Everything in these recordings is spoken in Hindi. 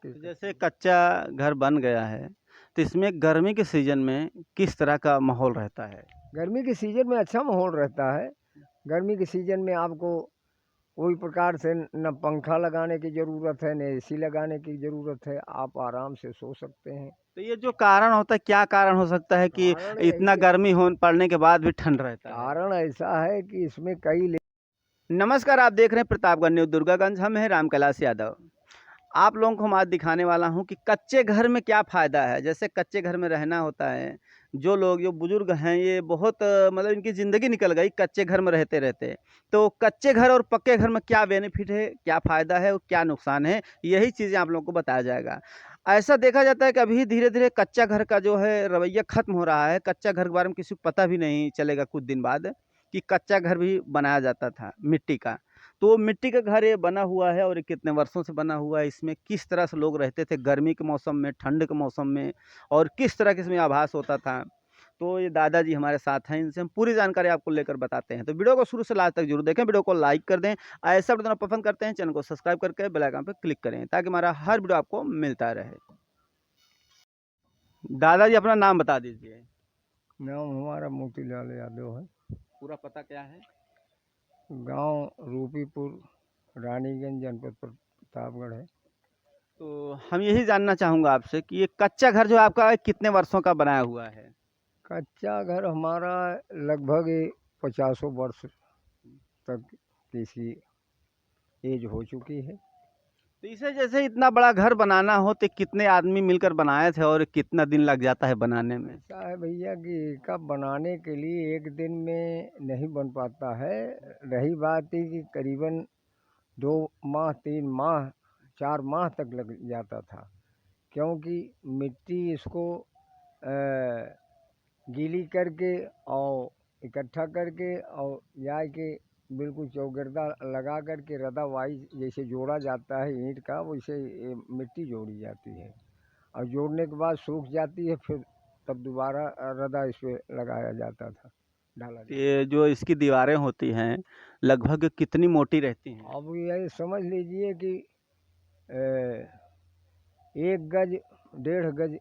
पक्के तो से। जैसे कच्चा घर बन गया है, तो इसमें गर्मी के सीजन में किस तरह का माहौल रहता है? गर्मी के सीजन में अच्छा माहौल रहता है। गर्मी के सीजन में आपको कोई प्रकार से न पंखा लगाने की ज़रूरत है, न एसी लगाने की ज़रूरत है, आप आराम से सो सकते हैं। तो ये जो कारण होता है, क्या कारण हो सकता है कि कारण इतना यही है, गर्मी हो पड़ने के बाद भी ठंड रहता है? कारण ऐसा है कि इसमें कई नमस्कार, आप देख रहे हैं प्रतापगढ़ न्यूज़ दुर्गागंज। हम हैं राम कैलाश यादव। आप लोगों को हम आज दिखाने वाला हूं कि कच्चे घर में क्या फ़ायदा है। जैसे कच्चे घर में रहना होता है, जो लोग जो बुजुर्ग हैं ये बहुत मतलब इनकी ज़िंदगी निकल गई कच्चे घर में रहते रहते। तो कच्चे घर और पक्के घर में क्या बेनिफिट है, क्या फ़ायदा है और क्या नुकसान है, यही चीज़ें आप लोगों को बताया जाएगा। ऐसा देखा जाता है कि अभी धीरे धीरे कच्चा घर का जो है रवैया ख़त्म हो रहा है। कच्चा घर के बारे में किसी को पता भी नहीं चलेगा कुछ दिन बाद कि कच्चा घर भी बनाया जाता था मिट्टी का। तो मिट्टी का घर ये बना हुआ है और ये कितने वर्षों से बना हुआ है, इसमें किस तरह से लोग रहते थे गर्मी के मौसम में, ठंड के मौसम में, और किस तरह के इसमें आभास होता था। तो ये दादाजी हमारे साथ हैं, इनसे हम पूरी जानकारी आपको लेकर बताते हैं। तो वीडियो को शुरू से लास्ट तक जरूर देखें, वीडियो को लाइक कर दें। ऐसा वीडियो पसंद करते हैं, चैनल को सब्सक्राइब करके बेल आइकन पर क्लिक करें ताकि हमारा हर वीडियो आपको मिलता रहे। दादाजी अपना नाम बता दीजिए। नाम हमारा मोतीलाल यादव है। पूरा पता क्या है? गांव रूपीपुर, रानीगंज, जनपद प्रतापगढ़ है। तो हम यही जानना चाहूँगा आपसे कि ये कच्चा घर जो आपका है, कितने वर्षों का बनाया हुआ है? कच्चा घर हमारा लगभग 50 वर्ष तक की इसकी एज हो चुकी है। तो इसे जैसे इतना बड़ा घर बनाना हो तो कितने आदमी मिलकर बनाए थे और कितना दिन लग जाता है बनाने में? ऐसा है भैया कि कब बनाने के लिए एक दिन में नहीं बन पाता है। रही बात है कि करीबन 2 माह, 3 माह, 4 माह तक लग जाता था, क्योंकि मिट्टी इसको गीली करके और इकट्ठा करके और जाके बिल्कुल चौगिरदा लगा करके रदा वाइज जैसे जोड़ा जाता है ईंट का, वैसे ये मिट्टी जोड़ी जाती है और जोड़ने के बाद सूख जाती है, फिर तब दोबारा रदा इस पे लगाया जाता था, डाला जाता। ये जो इसकी दीवारें होती हैं लगभग कितनी मोटी रहती हैं? अब ये समझ लीजिए कि 1 गज 1.5 गज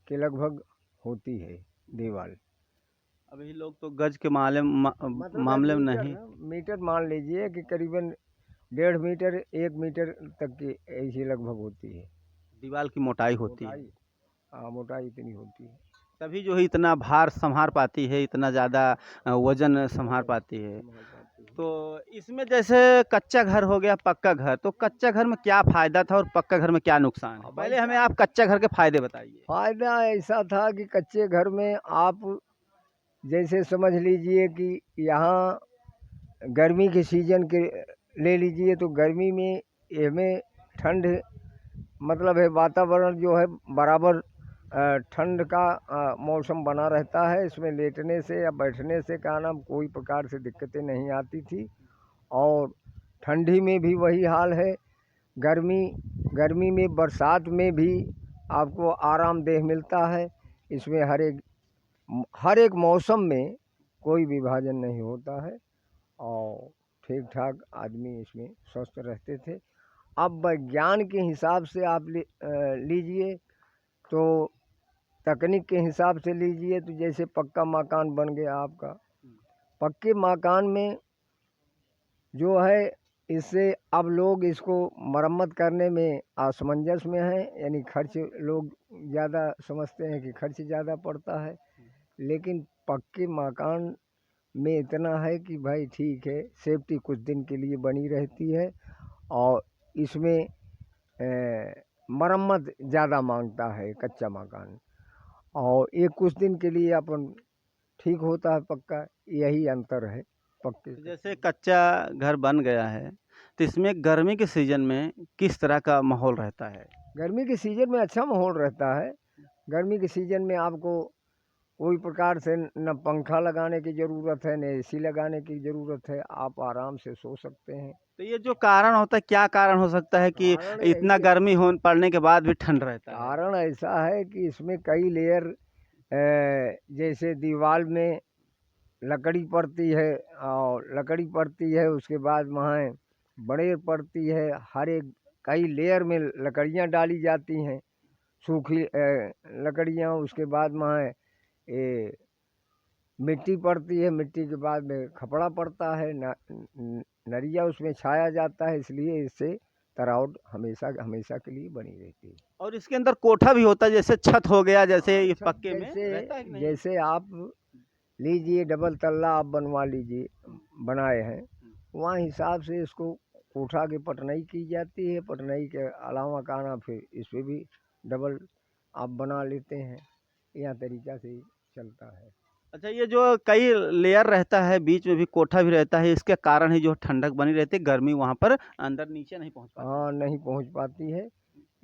के लगभग होती है दीवार। अभी लोग तो गज के मतलब है मामले में मीटर, नहीं। मीटर मान लीजिए कि करीबन 1.5 मीटर 1 मीटर तक की ऐसी लगभग होती है दीवार की मोटाई होती है। मोटाई। हाँ, मोटाई इतनी होती है। तभी जो है इतना भार संभार पाती है, इतना ज़्यादा वजन संभार वजन पाती है। संभाल पाती है। तो इसमें जैसे कच्चा घर हो गया, पक्का घर, तो कच्चा घर में क्या फायदा था और पक्का घर में क्या नुकसान है? अब पहले हमें ऐसा आप कच्चा घर के फायदे बताइए। फायदा ऐसा था कि कच्चे घर में आप जैसे समझ लीजिए कि यहाँ गर्मी के सीजन के ले लीजिए तो गर्मी में इसमें ठंड, मतलब है वातावरण जो है बराबर ठंड का मौसम बना रहता है। इसमें लेटने से या बैठने से क्या नाम कोई प्रकार से दिक्कतें नहीं आती थी। और ठंडी में भी वही हाल है। गर्मी गर्मी में, बरसात में भी आपको आरामदेह मिलता है। इसमें हर एक मौसम में कोई विभाजन नहीं होता है और ठीक ठाक आदमी इसमें स्वस्थ रहते थे। अब विज्ञान के हिसाब से आप लीजिए तो तकनीक के हिसाब से लीजिए तो जैसे पक्का मकान बन गया आपका, पक्के मकान में जो है इससे अब लोग इसको मरम्मत करने में असमंजस में हैं, यानी खर्च लोग ज़्यादा समझते हैं कि खर्च ज़्यादा पड़ता है। लेकिन पक्के मकान में इतना है कि भाई ठीक है, सेफ्टी कुछ दिन के लिए बनी रहती है और इसमें मरम्मत ज़्यादा मांगता है कच्चा मकान, और ये कुछ दिन के लिए अपन ठीक होता है पक्का। यही अंतर है पक्के तो कच्चे जैसे में। कच्चा घर बन गया है, तो इसमें गर्मी के सीजन में किस तरह का माहौल रहता है? गर्मी के सीजन में अच्छा माहौल रहता है। गर्मी के सीजन में आपको कोई प्रकार से न पंखा लगाने की ज़रूरत है, न एसी लगाने की ज़रूरत है, आप आराम से सो सकते हैं। तो ये जो कारण होता है, क्या कारण हो सकता है कि कारण इतना यही है, गर्मी हो पड़ने के बाद भी ठंड रहता है? कारण ऐसा है कि इसमें कई लेयर, जैसे दीवार में लकड़ी पड़ती है और लकड़ी पड़ती है, उसके बाद वहाँ बड़े पड़ती है, हर एक कई लेयर में लकड़ियाँ डाली जाती हैं, सूखी लकड़ियाँ, उसके बाद वहाँ ये मिट्टी पड़ती है, मिट्टी के बाद में खपड़ा पड़ता है, नरिया उसमें छाया जाता है, इसलिए इससे तरावट हमेशा हमेशा के लिए बनी रहती है। और इसके अंदर कोठा भी होता है, जैसे छत हो गया, जैसे ये छत पक्के में रहता है कि नहीं? जैसे आप लीजिए डबल तल्ला आप बनवा लीजिए, बनाए हैं, वहाँ हिसाब से इसको कोठा की पटनाई की जाती है, पटनाई के अलावा कहना फिर इस पर भी डबल आप बना लेते हैं, यह तरीका से चलता है। अच्छा, ये जो कई लेयर रहता है, बीच में भी कोठा भी रहता है, इसके कारण ही जो ठंडक बनी रहती है, गर्मी वहाँ पर अंदर नीचे नहीं पहुँच पाती। हाँ, नहीं पहुँच पाती है,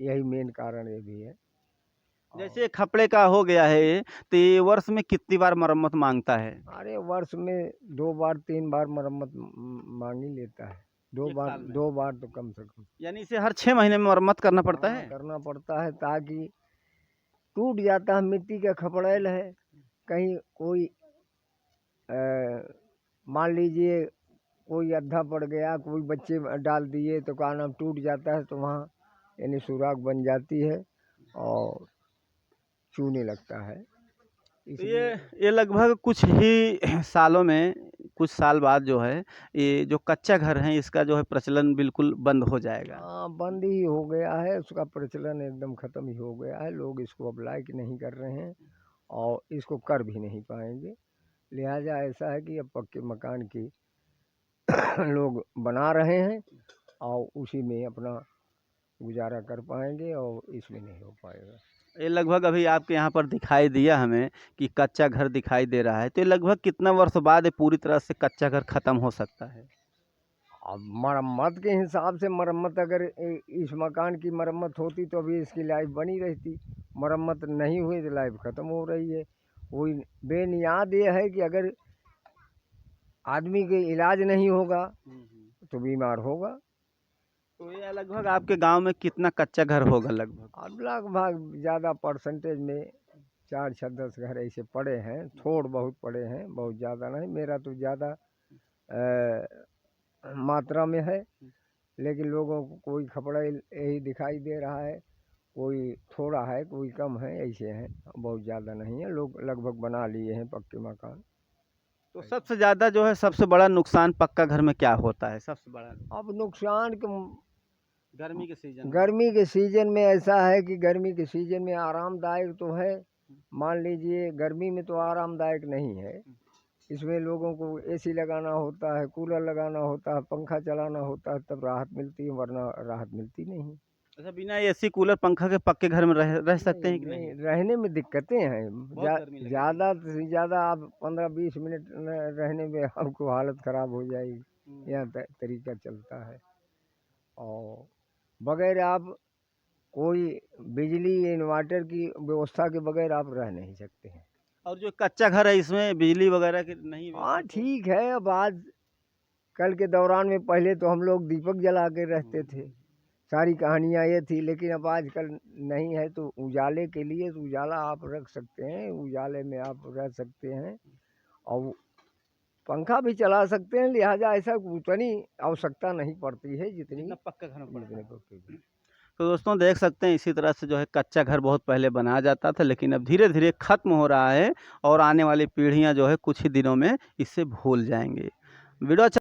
यही मेन कारण ये भी है। जैसे खपड़े का हो गया है ये, तो ये वर्ष में कितनी बार मरम्मत मांगता है? अरे वर्ष में 2 बार 3 बार मरम्मत मांग ही लेता है, एक साल में? 2 बार तो कम से कम यानी इसे हर 6 महीने में मरम्मत करना पड़ता हाँ, है? करना पड़ता है, ताकि टूट जाता है, मिट्टी का खपड़ैल है, कहीं कोई मान लीजिए कोई अद्धा पड़ गया, कोई बच्चे डाल दिए तो का नाम टूट जाता है, तो वहाँ यानी सुराख बन जाती है और चूने लगता है। तो ये लगभग कुछ ही सालों में, कुछ साल बाद जो है, ये जो कच्चा घर है इसका जो है प्रचलन बिल्कुल बंद हो जाएगा। हाँ, बंद ही हो गया है, उसका प्रचलन एकदम ख़त्म ही हो गया है, लोग इसको अब लाइक नहीं कर रहे हैं और इसको कर भी नहीं पाएंगे। लिहाजा ऐसा है कि अब पक्के मकान की लोग बना रहे हैं और उसी में अपना गुजारा कर पाएंगे और इसमें नहीं हो पाएगा। ये लगभग अभी आपके यहाँ पर दिखाई दिया हमें कि कच्चा घर दिखाई दे रहा है, तो ये लगभग कितना वर्ष बाद ये पूरी तरह से कच्चा घर ख़त्म हो सकता है? अब मरम्मत के हिसाब से मरम्मत अगर इस मकान की मरम्मत होती तो अभी इसकी लाइफ बनी रहती, मरम्मत नहीं हुई तो लाइफ ख़त्म हो रही है। वही बेनियाद ये है कि अगर आदमी के इलाज नहीं होगा तो बीमार होगा। तो ये लगभग आपके गांव में कितना कच्चा घर होगा लगभग? अब लगभग ज़्यादा परसेंटेज में 4 6 10 घर ऐसे पड़े हैं, थोड़ बहुत पड़े हैं, बहुत ज़्यादा नहीं। मेरा तो ज़्यादा मात्रा में है, लेकिन लोगों को कोई खपड़ा यही दिखाई दे रहा है, कोई थोड़ा है, कोई कम है, ऐसे हैं, बहुत ज़्यादा नहीं है। लोग लगभग बना लिए हैं पक्के मकान। तो सबसे ज़्यादा जो है, सबसे बड़ा नुकसान पक्का घर में क्या होता है सबसे बड़ा? अब नुकसान गर्मी के सीजन में? गर्मी के सीजन में ऐसा है कि गर्मी के सीजन में आरामदायक तो है, मान लीजिए गर्मी में तो आरामदायक नहीं है, इसमें लोगों को एसी लगाना होता है, कूलर लगाना होता है, पंखा चलाना होता है, तब राहत मिलती है, वरना राहत मिलती नहीं। अच्छा, बिना एसी कूलर पंखा के पक्के घर में रह सकते हैं कि नहीं? नहीं, रहने में दिक्कतें हैं, बहुत गर्मी लगेगी। ज़्यादा से ज़्यादा आप 15-20 मिनट रहने में आपको हालत ख़राब हो जाएगी, यह तरीका चलता है। और बगैर आप कोई बिजली इन्वर्टर की व्यवस्था के बगैर आप रह नहीं सकते हैं। और जो कच्चा घर है इसमें बिजली वगैरह की नहीं हाँ व्यवस्था तो? ठीक है, अब आज कल के दौरान में पहले तो हम लोग दीपक जला के रहते थे, सारी कहानियाँ ये थी, लेकिन अब आजकल नहीं है, तो उजाले के लिए तो उजाला आप रख सकते हैं, उजाले में आप रह सकते हैं और पंखा भी चला सकते हैं। लिहाजा ऐसा उतनी आवश्यकता नहीं पड़ती है जितनी पक्का घर में पड़ता है। पक्के। तो दोस्तों देख सकते हैं, इसी तरह से जो है कच्चा घर बहुत पहले बनाया जाता था, लेकिन अब धीरे धीरे ख़त्म हो रहा है और आने वाली पीढ़ियां जो है कुछ ही दिनों में इससे भूल जाएंगे। वीडियो अच्छा